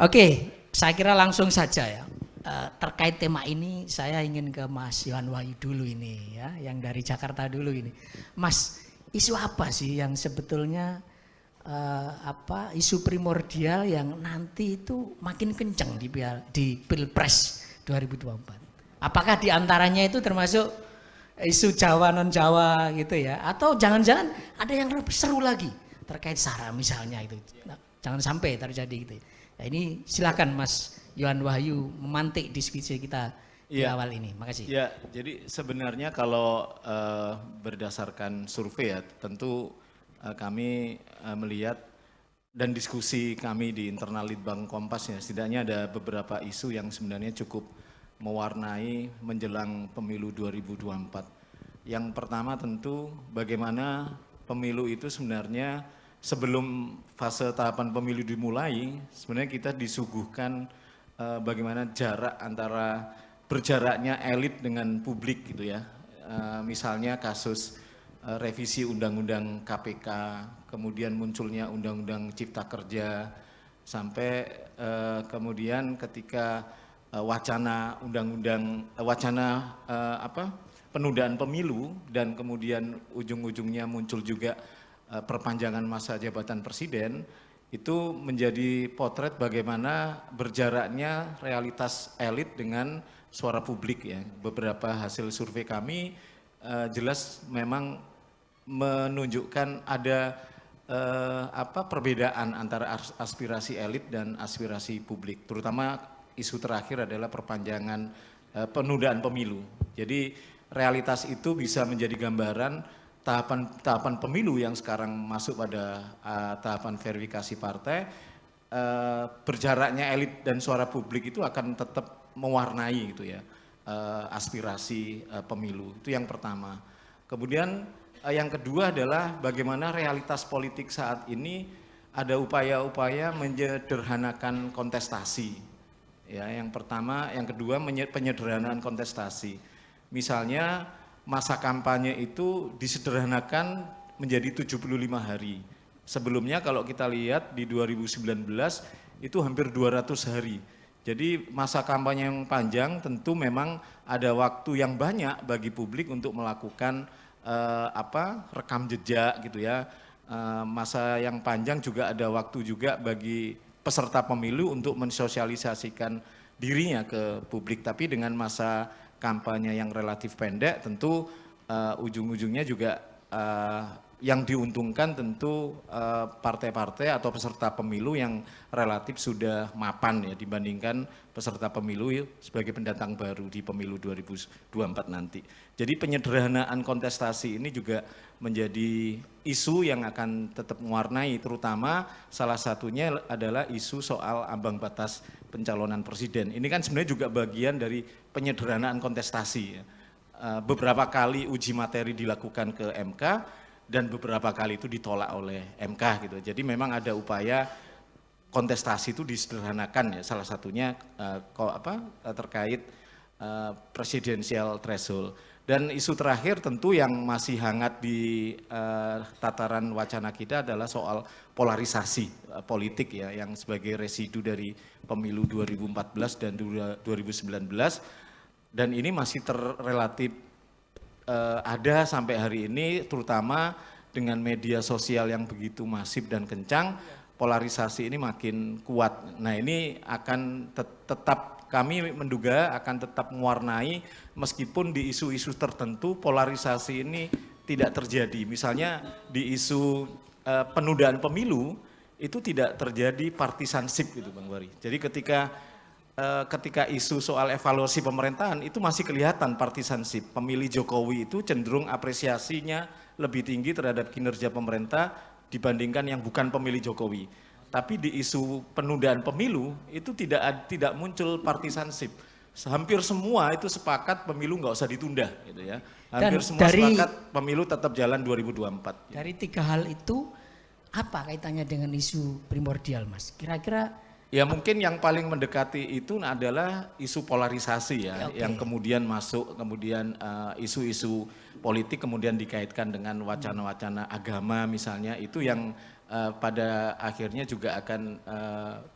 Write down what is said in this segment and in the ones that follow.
Oke, saya kira langsung saja ya. Terkait tema ini saya ingin ke Mas Yohan Wahyu dulu ini ya, yang dari Jakarta dulu ini. Mas, isu apa sih yang sebetulnya isu primordial yang nanti itu makin kencang di Pilpres 2024? Apakah diantaranya itu termasuk isu Jawa non Jawa gitu ya, atau jangan-jangan ada yang lebih seru lagi terkait SARA misalnya itu? Nah, jangan sampai terjadi gitu. Ya, ini silakan Mas Yohan Wahyu memantik diskusi kita di awal ini. Makasih. Ya, jadi sebenarnya kalau berdasarkan survei ya, tentu kami melihat dan diskusi kami di internal Litbang Kompas ya, setidaknya ada beberapa isu yang sebenarnya cukup mewarnai menjelang pemilu 2024. Yang pertama tentu bagaimana pemilu itu sebenarnya sebelum fase tahapan pemilu dimulai, sebenarnya kita disuguhkan bagaimana jarak antara berjaraknya elit dengan publik gitu ya. Misalnya kasus revisi Undang-Undang KPK, kemudian munculnya Undang-Undang Cipta Kerja, sampai kemudian ketika wacana penundaan pemilu dan kemudian ujung-ujungnya muncul juga perpanjangan masa jabatan presiden, itu menjadi potret bagaimana berjaraknya realitas elit dengan suara publik ya. Beberapa hasil survei kami jelas memang menunjukkan ada perbedaan antara aspirasi elit dan aspirasi publik. Terutama isu terakhir adalah perpanjangan penundaan pemilu. Jadi realitas itu bisa menjadi gambaran tahapan pemilu yang sekarang masuk pada tahapan verifikasi partai, berjaraknya elit dan suara publik itu akan tetap mewarnai gitu ya aspirasi pemilu. Itu yang pertama. Kemudian yang kedua adalah bagaimana realitas politik saat ini ada upaya-upaya menyederhanakan kontestasi. Ya, yang pertama, yang kedua penyederhanaan kontestasi. Misalnya masa kampanye itu disederhanakan menjadi 75 hari. Sebelumnya kalau kita lihat di 2019 itu hampir 200 hari. Jadi masa kampanye yang panjang tentu memang ada waktu yang banyak bagi publik untuk melakukan rekam jejak gitu ya. Masa yang panjang juga ada waktu juga bagi peserta pemilu untuk mensosialisasikan dirinya ke publik, tapi dengan masa kampanye yang relatif pendek tentu ujung-ujungnya juga yang diuntungkan tentu partai-partai atau peserta pemilu yang relatif sudah mapan ya dibandingkan peserta pemilu sebagai pendatang baru di pemilu 2024 nanti. Jadi penyederhanaan kontestasi ini juga menjadi isu yang akan tetap mewarnai, terutama salah satunya adalah isu soal ambang batas pencalonan presiden. Ini kan sebenarnya juga bagian dari penyederhanaan kontestasi ya. Beberapa kali uji materi dilakukan ke MK dan beberapa kali itu ditolak oleh MK gitu. Jadi memang ada upaya kontestasi itu disederhanakan ya, salah satunya terkait presidensial threshold. Dan isu terakhir tentu yang masih hangat di tataran wacana kita adalah soal polarisasi politik ya, yang sebagai residu dari pemilu 2014 dan 2019. Dan ini masih relatif ada sampai hari ini, terutama dengan media sosial yang begitu masif dan kencang, polarisasi ini makin kuat. Nah ini akan tetap kami menduga akan tetap mewarnai meskipun di isu-isu tertentu polarisasi ini tidak terjadi. Misalnya di isu penundaan pemilu itu tidak terjadi partisanship gitu Bang Wari. Jadi ketika isu soal evaluasi pemerintahan itu masih kelihatan partisanship. Pemilih Jokowi itu cenderung apresiasinya lebih tinggi terhadap kinerja pemerintah dibandingkan yang bukan pemilih Jokowi. Tapi di isu penundaan pemilu itu tidak muncul partisanship. Hampir semua itu sepakat pemilu nggak usah ditunda gitu ya. Hampir semua sepakat pemilu tetap jalan 2024. Dari tiga hal itu apa kaitannya dengan isu primordial Mas? Kira-kira Ya mungkin yang paling mendekati itu adalah isu polarisasi ya, yang kemudian masuk, kemudian isu-isu politik kemudian dikaitkan dengan wacana-wacana agama misalnya, itu yang pada akhirnya juga akan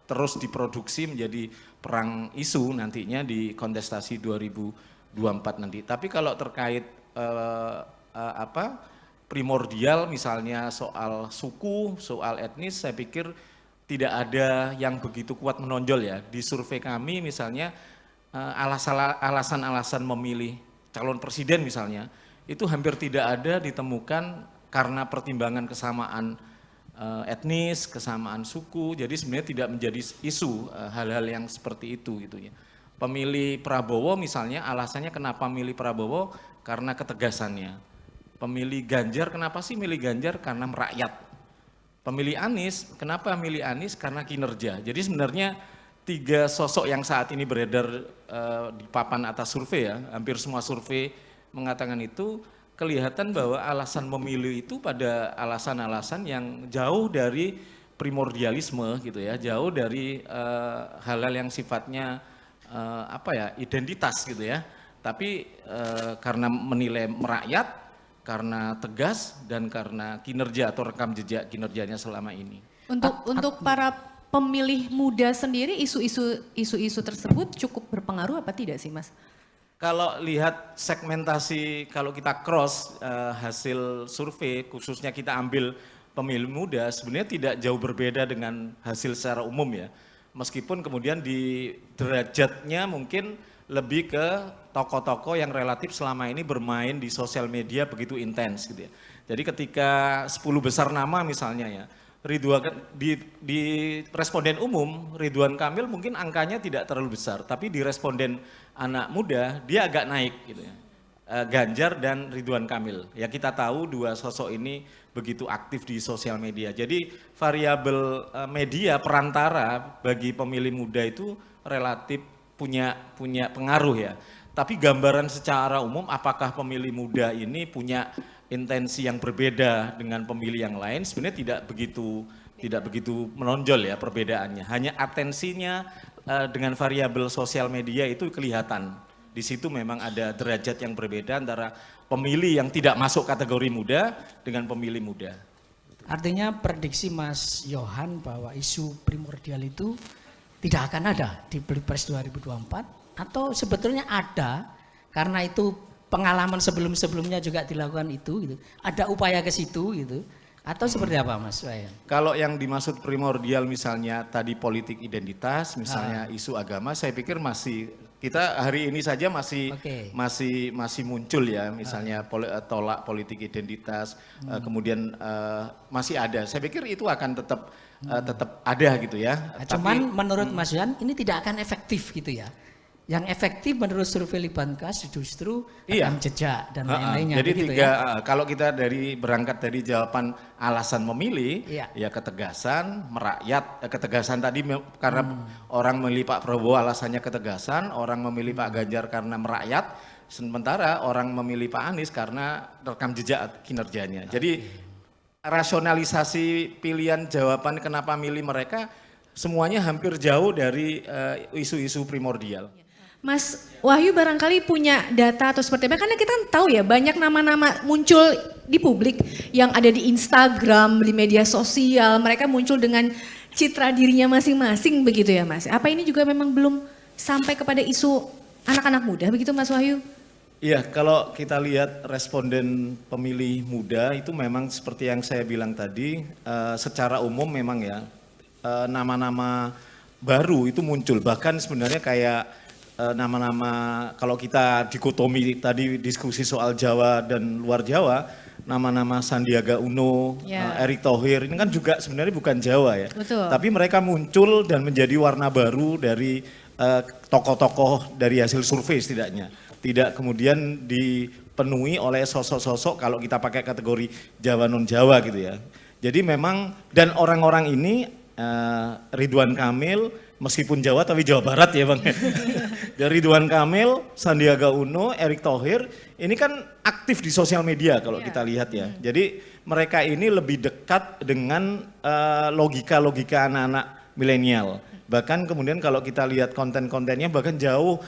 terus diproduksi menjadi perang isu nantinya di kontestasi 2024 nanti. Tapi kalau terkait primordial misalnya soal suku, soal etnis, saya pikir tidak ada yang begitu kuat menonjol ya. Di survei kami misalnya alasan-alasan memilih calon presiden misalnya, itu hampir tidak ada ditemukan karena pertimbangan kesamaan etnis, kesamaan suku. Jadi sebenarnya tidak menjadi isu hal-hal yang seperti itu gitu ya. Pemilih Prabowo misalnya alasannya kenapa milih Prabowo karena ketegasannya. Pemilih Ganjar kenapa sih milih Ganjar? Karena merakyat. Pemilih Anies, kenapa milih Anies? Karena kinerja. Jadi sebenarnya 3 sosok yang saat ini beredar di papan atas survei ya, hampir semua survei mengatakan itu, kelihatan bahwa alasan memilih itu pada alasan-alasan yang jauh dari primordialisme gitu ya, jauh dari hal-hal yang sifatnya identitas gitu ya. Tapi karena menilai merakyat, karena tegas dan karena kinerja atau rekam jejak kinerjanya selama ini. Untuk para pemilih muda sendiri isu-isu tersebut cukup berpengaruh apa tidak sih Mas? Kalau lihat segmentasi, kalau kita cross hasil survei, khususnya kita ambil pemilih muda, sebenarnya tidak jauh berbeda dengan hasil secara umum ya. Meskipun kemudian di derajatnya mungkin lebih ke tokoh-tokoh yang relatif selama ini bermain di sosial media begitu intens gitu ya. Jadi ketika 10 besar nama misalnya ya, di responden umum Ridwan Kamil mungkin angkanya tidak terlalu besar, tapi di responden anak muda dia agak naik gitu ya. Ganjar dan Ridwan Kamil. Ya kita tahu 2 sosok ini begitu aktif di sosial media. Jadi variabel media perantara bagi pemilih muda itu relatif punya pengaruh ya. Tapi gambaran secara umum apakah pemilih muda ini punya intensi yang berbeda dengan pemilih yang lain, sebenarnya tidak begitu menonjol ya perbedaannya. Hanya atensinya dengan variabel sosial media itu kelihatan. Di situ memang ada derajat yang berbeda antara pemilih yang tidak masuk kategori muda dengan pemilih muda. Artinya prediksi Mas Yohan bahwa isu primordial itu tidak akan ada di Pilpres 2024 atau sebetulnya ada karena itu pengalaman sebelum-sebelumnya juga dilakukan itu gitu. Ada upaya ke situ gitu. Atau seperti apa Mas Wayan? Kalau yang dimaksud primordial misalnya tadi politik identitas, misalnya isu agama, saya pikir masih kita hari ini saja masih muncul ya, misalnya tolak politik identitas, kemudian masih ada. Saya pikir itu akan tetap ada gitu ya. Cuman menurut Mas Yohan ini tidak akan efektif gitu ya. Yang efektif menurut survei Litbangkes justru rekam jejak dan lain-lainnya. Jadi begitu kalau kita berangkat dari jawaban alasan memilih, ya ketegasan, merakyat, ketegasan tadi karena orang memilih Pak Prabowo alasannya ketegasan, orang memilih Pak Ganjar karena merakyat, sementara orang memilih Pak Anies karena rekam jejak kinerjanya. Jadi rasionalisasi pilihan jawaban kenapa milih mereka semuanya hampir jauh dari isu-isu primordial. Mas Wahyu barangkali punya data atau seperti apa, karena kita tahu ya banyak nama-nama muncul di publik yang ada di Instagram, di media sosial, mereka muncul dengan citra dirinya masing-masing begitu ya Mas. Apa ini juga memang belum sampai kepada isu anak-anak muda begitu Mas Wahyu? Iya, kalau kita lihat responden pemilih muda itu memang seperti yang saya bilang tadi, secara umum memang ya nama-nama baru itu muncul, bahkan sebenarnya kayak nama-nama kalau kita dikotomi tadi diskusi soal Jawa dan luar Jawa, nama-nama Sandiaga Uno, Erick Thohir ini kan juga sebenarnya bukan Jawa ya. Betul. Tapi mereka muncul dan menjadi warna baru dari tokoh-tokoh dari hasil survei setidaknya. Tidak kemudian dipenuhi oleh sosok-sosok kalau kita pakai kategori Jawa non Jawa gitu ya. Jadi memang dan orang-orang ini Ridwan Kamil meskipun Jawa tapi Jawa Barat ya Bang. Dari Ridwan Kamil, Sandiaga Uno, Erick Thohir ini kan aktif di sosial media kalau kita lihat ya. Jadi mereka ini lebih dekat dengan logika-logika anak-anak milenial. Bahkan kemudian kalau kita lihat konten-kontennya bahkan jauh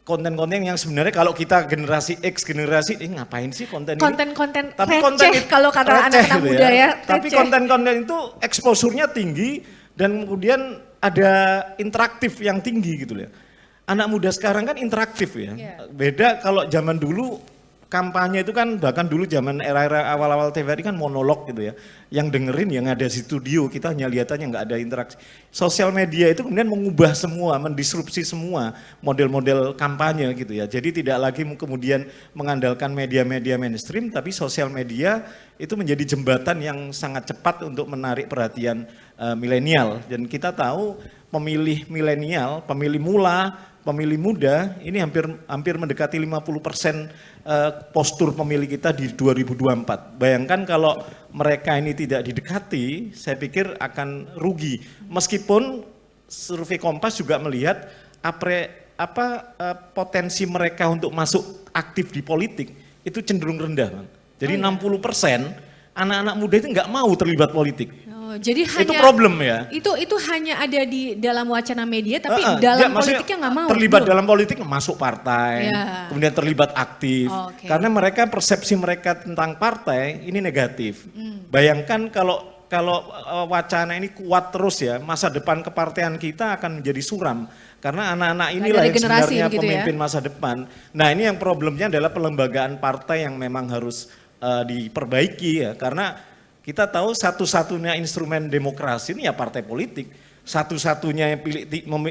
konten-konten yang sebenarnya kalau kita generasi X, generasi ngapain sih konten ini? Konten-konten Tapi receh kalau kata receh anak-anak gitu muda ya. Tapi receh. konten-konten itu exposure-nya tinggi dan kemudian ada interaktif yang tinggi gitu ya. Anak muda sekarang kan interaktif ya. Beda kalau zaman dulu kampanye itu kan bahkan dulu zaman era-era awal-awal TVRI kan monolog gitu ya. Yang dengerin yang ada di studio, kita hanya lihatannya nggak ada interaksi. Sosial media itu kemudian mengubah semua, mendisrupsi semua model-model kampanye gitu ya. Jadi tidak lagi kemudian mengandalkan media-media mainstream, tapi sosial media itu menjadi jembatan yang sangat cepat untuk menarik perhatian milenial. Dan kita tahu pemilih milenial, pemilih mula, pemilih muda ini hampir mendekati 50% postur pemilih kita di 2024. Bayangkan kalau mereka ini tidak didekati, saya pikir akan rugi. Meskipun survei Kompas juga melihat potensi mereka untuk masuk aktif di politik itu cenderung rendah, Bang. Jadi 60% anak-anak muda itu nggak mau terlibat politik. Jadi itu hanya problem ya. Itu hanya ada di dalam wacana media, tapi dalam politiknya nggak mau. Terlibat dalam politik, masuk partai, kemudian terlibat aktif. Karena mereka persepsi mereka tentang partai ini negatif. Bayangkan kalau wacana ini kuat terus ya, masa depan kepartean kita akan menjadi suram. Karena anak-anak inilah yang sebenarnya gitu pemimpin masa depan. Nah ini yang problemnya adalah pelembagaan partai yang memang harus diperbaiki ya, karena kita tahu satu-satunya instrumen demokrasi ini ya partai politik. Satu-satunya yang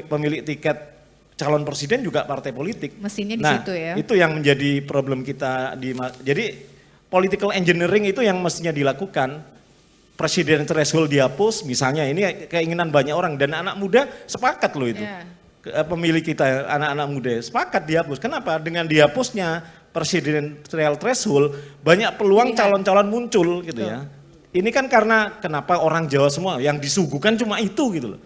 pemilik tiket calon presiden juga partai politik. Mesinnya di situ ya. Itu yang menjadi problem kita. Jadi political engineering itu yang mestinya dilakukan. Presiden threshold dihapus misalnya, ini keinginan banyak orang. Dan anak muda sepakat loh itu. Pemilih kita, anak-anak muda sepakat dihapus. Kenapa? Dengan dihapusnya presidential threshold, banyak peluang calon-calon muncul gitu ya. Ini kan karena kenapa orang Jawa semua yang disuguhkan cuma itu gitu loh.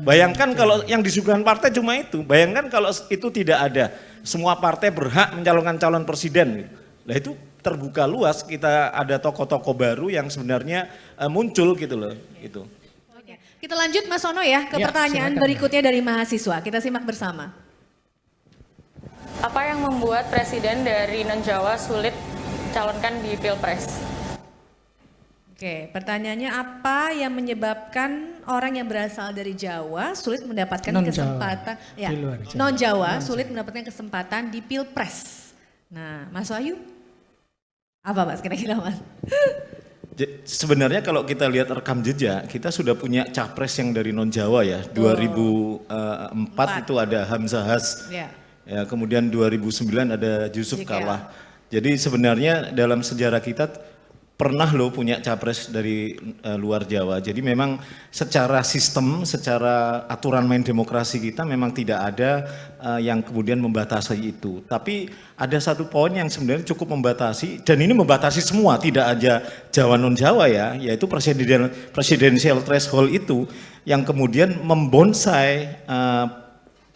Bayangkan kalau yang disuguhkan partai cuma itu. Bayangkan kalau itu tidak ada. Semua partai berhak mencalonkan calon presiden. Nah itu terbuka luas, kita ada tokoh-tokoh baru yang sebenarnya muncul gitu loh. Itu. Oke. Kita lanjut Mas Ono ya ke pertanyaan berikutnya dari mahasiswa. Kita simak bersama. Apa yang membuat presiden dari non-Jawa sulit calonkan di Pilpres? Oke, pertanyaannya apa yang menyebabkan orang yang berasal dari Jawa sulit mendapatkan kesempatan non-Jawa sulit mendapatkan kesempatan di Pilpres. Nah, Mas Wahyu, apa Mas kira-kira Mas? Sebenarnya kalau kita lihat rekam jejak, kita sudah punya capres yang dari non-Jawa ya. 2004 itu ada Hamzah Has, ya, kemudian 2009 ada Yusuf Kalla. Jadi sebenarnya dalam sejarah kita pernah loh punya capres dari luar Jawa. Jadi memang secara sistem, secara aturan main demokrasi kita memang tidak ada yang kemudian membatasi itu. Tapi ada satu poin yang sebenarnya cukup membatasi, dan ini membatasi semua, tidak aja Jawa non-Jawa ya, yaitu presidential threshold itu yang kemudian membonsai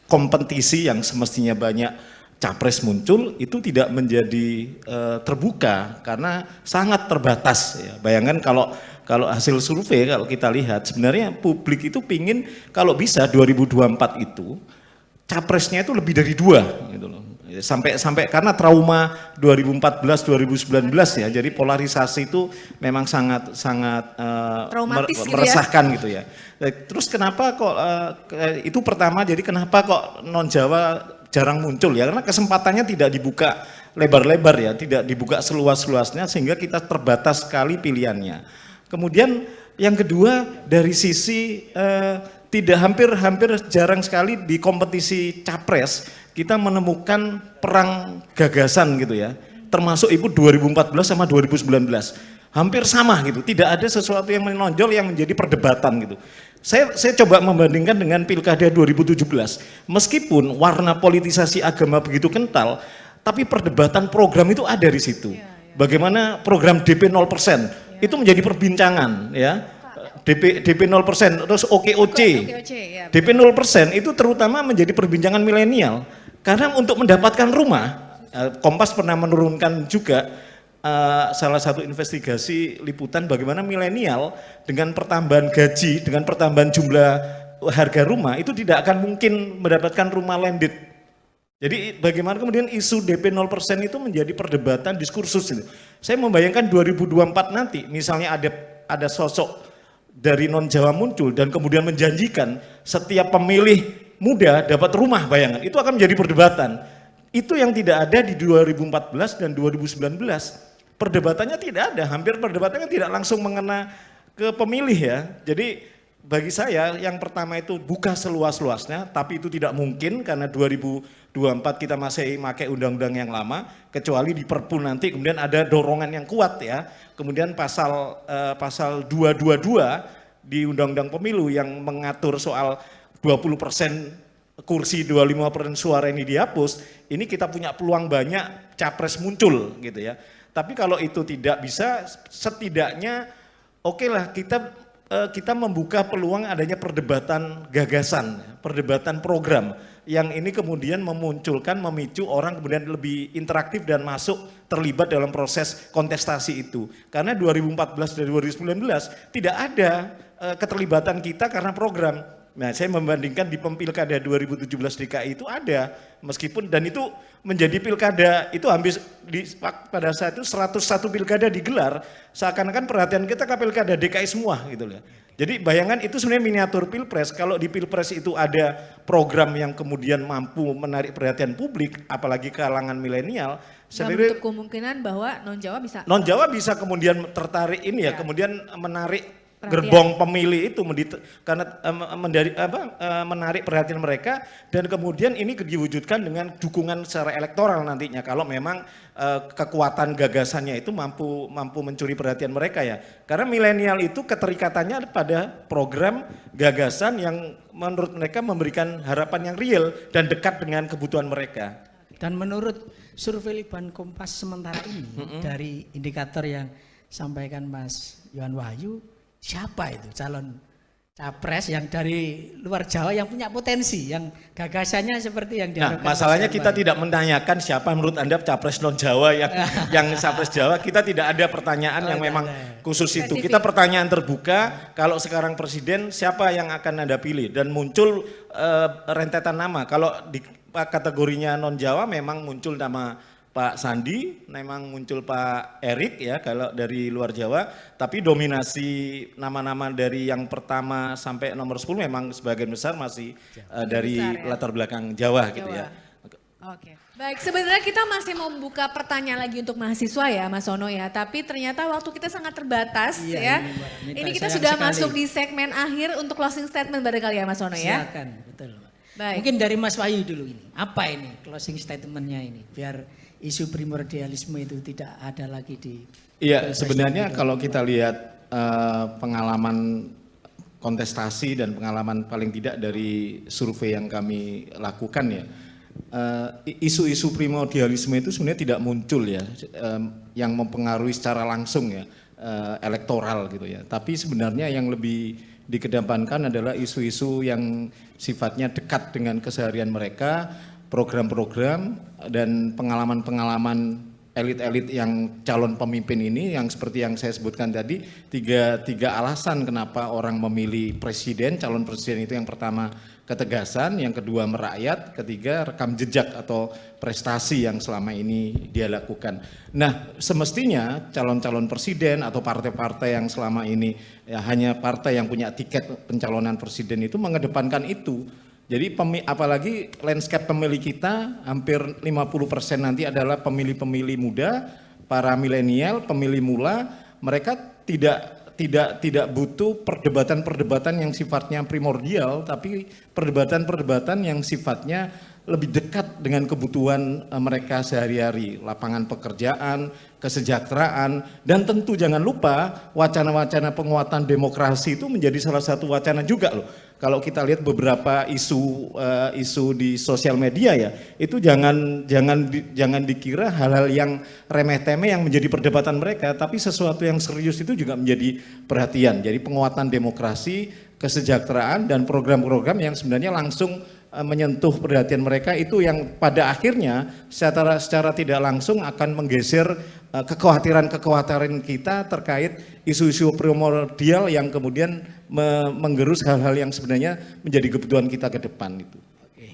kompetisi yang semestinya banyak capres muncul itu tidak menjadi terbuka karena sangat terbatas ya. Bayangkan kalau hasil survei kalau kita lihat sebenarnya publik itu pingin kalau bisa 2024 itu capresnya itu lebih dari 2 gitu loh. Sampai karena trauma 2014 2019 ya. Jadi polarisasi itu memang sangat meresahkan gitu ya. Terus kenapa kok itu pertama, jadi kenapa kok non Jawa jarang muncul ya, karena kesempatannya tidak dibuka lebar-lebar ya, tidak dibuka seluas-luasnya sehingga kita terbatas sekali pilihannya. Kemudian yang kedua dari sisi tidak hampir jarang sekali di kompetisi capres kita menemukan perang gagasan gitu ya, termasuk itu 2014 sama 2019 hampir sama gitu, tidak ada sesuatu yang menonjol yang menjadi perdebatan gitu. Saya coba membandingkan dengan Pilkada 2017, meskipun warna politisasi agama begitu kental, tapi perdebatan program itu ada di situ. Bagaimana program DP 0% itu menjadi perbincangan ya. DP 0%, terus OKOC. DP 0% itu terutama menjadi perbincangan milenial. Karena untuk mendapatkan rumah, Kompas pernah menurunkan juga salah satu investigasi liputan bagaimana milenial dengan pertambahan gaji, dengan pertambahan jumlah harga rumah itu tidak akan mungkin mendapatkan rumah landed. Jadi bagaimana kemudian isu DP 0% itu menjadi perdebatan diskursus itu. Saya membayangkan 2024 nanti misalnya ada sosok dari non Jawa muncul dan kemudian menjanjikan setiap pemilih muda dapat rumah, bayangan itu akan menjadi perdebatan. Itu yang tidak ada di 2014 dan 2019. Perdebatannya tidak ada, hampir perdebatannya tidak langsung mengena ke pemilih ya. Jadi bagi saya yang pertama itu buka seluas-luasnya, tapi itu tidak mungkin karena 2024 kita masih pakai undang-undang yang lama, kecuali di Perpu nanti kemudian ada dorongan yang kuat ya. Kemudian pasal 222 di Undang-Undang Pemilu yang mengatur soal 20% kursi 25% suara ini dihapus, ini kita punya peluang banyak capres muncul gitu ya. Tapi kalau itu tidak bisa, setidaknya oke lah kita membuka peluang adanya perdebatan gagasan, perdebatan program yang ini kemudian memunculkan, memicu orang kemudian lebih interaktif dan masuk terlibat dalam proses kontestasi itu. Karena 2014 dan 2019 tidak ada keterlibatan kita karena program. Nah, saya membandingkan di Pilkada 2017 DKI itu ada, meskipun dan itu menjadi pilkada itu hampir pada saat itu 101 pilkada digelar, seakan-akan perhatian kita ke pilkada DKI semua gitu loh. Jadi bayangan itu sebenarnya miniatur pilpres. Kalau di pilpres itu ada program yang kemudian mampu menarik perhatian publik, apalagi kalangan milenial, sebenarnya kemungkinan bahwa non Jawa bisa kemudian tertarik ini ya, kemudian menarik gerbong pemilih itu karena menarik perhatian mereka dan kemudian ini diwujudkan dengan dukungan secara elektoral nantinya kalau memang kekuatan gagasannya itu mampu mencuri perhatian mereka ya. Karena milenial itu keterikatannya pada program gagasan yang menurut mereka memberikan harapan yang real dan dekat dengan kebutuhan mereka. Dan menurut survei Litbang Kompas sementara ini dari indikator yang sampaikan Mas Yohan Wahyu, siapa itu calon capres yang dari luar Jawa yang punya potensi, yang gagasannya seperti yang diharapkan? Nah, masalahnya kita tidak menanyakan siapa menurut Anda capres non Jawa yang capres Jawa. Kita tidak ada pertanyaan yang memang khusus itu. Kita pertanyaan terbuka. Kalau sekarang presiden, siapa yang akan Anda pilih? Dan muncul rentetan nama. Kalau di kategorinya non Jawa memang muncul nama Pak Sandi, memang muncul Pak Erik ya kalau dari luar Jawa, tapi dominasi nama-nama dari yang pertama sampai nomor 10 memang sebagian besar masih dari latar belakang Jawa gitu ya. Oke. Baik, sebenarnya kita masih mau membuka pertanyaan lagi untuk mahasiswa ya Mas Ono ya, tapi ternyata waktu kita sangat terbatas ya. Ini kita sudah masuk di segmen akhir untuk closing statement barangkali ya Mas Ono ya. Silakan, betul. Baik. Mungkin dari Mas Wahyu dulu ini, apa ini closing statementnya ini biar isu primordialisme itu tidak ada lagi di... Iya, sebenarnya kalau kita lihat pengalaman kontestasi dan pengalaman paling tidak dari survei yang kami lakukan ya, isu-isu primordialisme itu sebenarnya tidak muncul ya, yang mempengaruhi secara langsung ya, elektoral gitu ya. Tapi sebenarnya yang lebih dikedepankan adalah isu-isu yang sifatnya dekat dengan keseharian mereka, program-program dan pengalaman-pengalaman elit-elit yang calon pemimpin ini yang seperti yang saya sebutkan tadi, tiga alasan kenapa orang memilih presiden, calon presiden itu yang pertama ketegasan, yang kedua merakyat, ketiga rekam jejak atau prestasi yang selama ini dia lakukan. Nah, semestinya calon-calon presiden atau partai-partai yang selama ini ya hanya partai yang punya tiket pencalonan presiden itu mengedepankan itu. Jadi apalagi landscape pemilih kita hampir 50% nanti adalah pemilih-pemilih muda, para milenial, pemilih mula, mereka tidak butuh perdebatan-perdebatan yang sifatnya primordial, tapi perdebatan-perdebatan yang sifatnya lebih dekat dengan kebutuhan mereka sehari-hari, lapangan pekerjaan, kesejahteraan, dan tentu jangan lupa wacana-wacana penguatan demokrasi itu menjadi salah satu wacana juga loh. Kalau kita lihat beberapa isu di sosial media ya, itu jangan dikira hal-hal yang remeh-temeh yang menjadi perdebatan mereka, tapi sesuatu yang serius itu juga menjadi perhatian. Jadi penguatan demokrasi, kesejahteraan dan program-program yang sebenarnya langsung menyentuh perhatian mereka itu yang pada akhirnya secara tidak langsung akan menggeser kekhawatiran kita terkait isu-isu primordial yang kemudian menggerus hal-hal yang sebenarnya menjadi kebutuhan kita ke depan itu. Oke.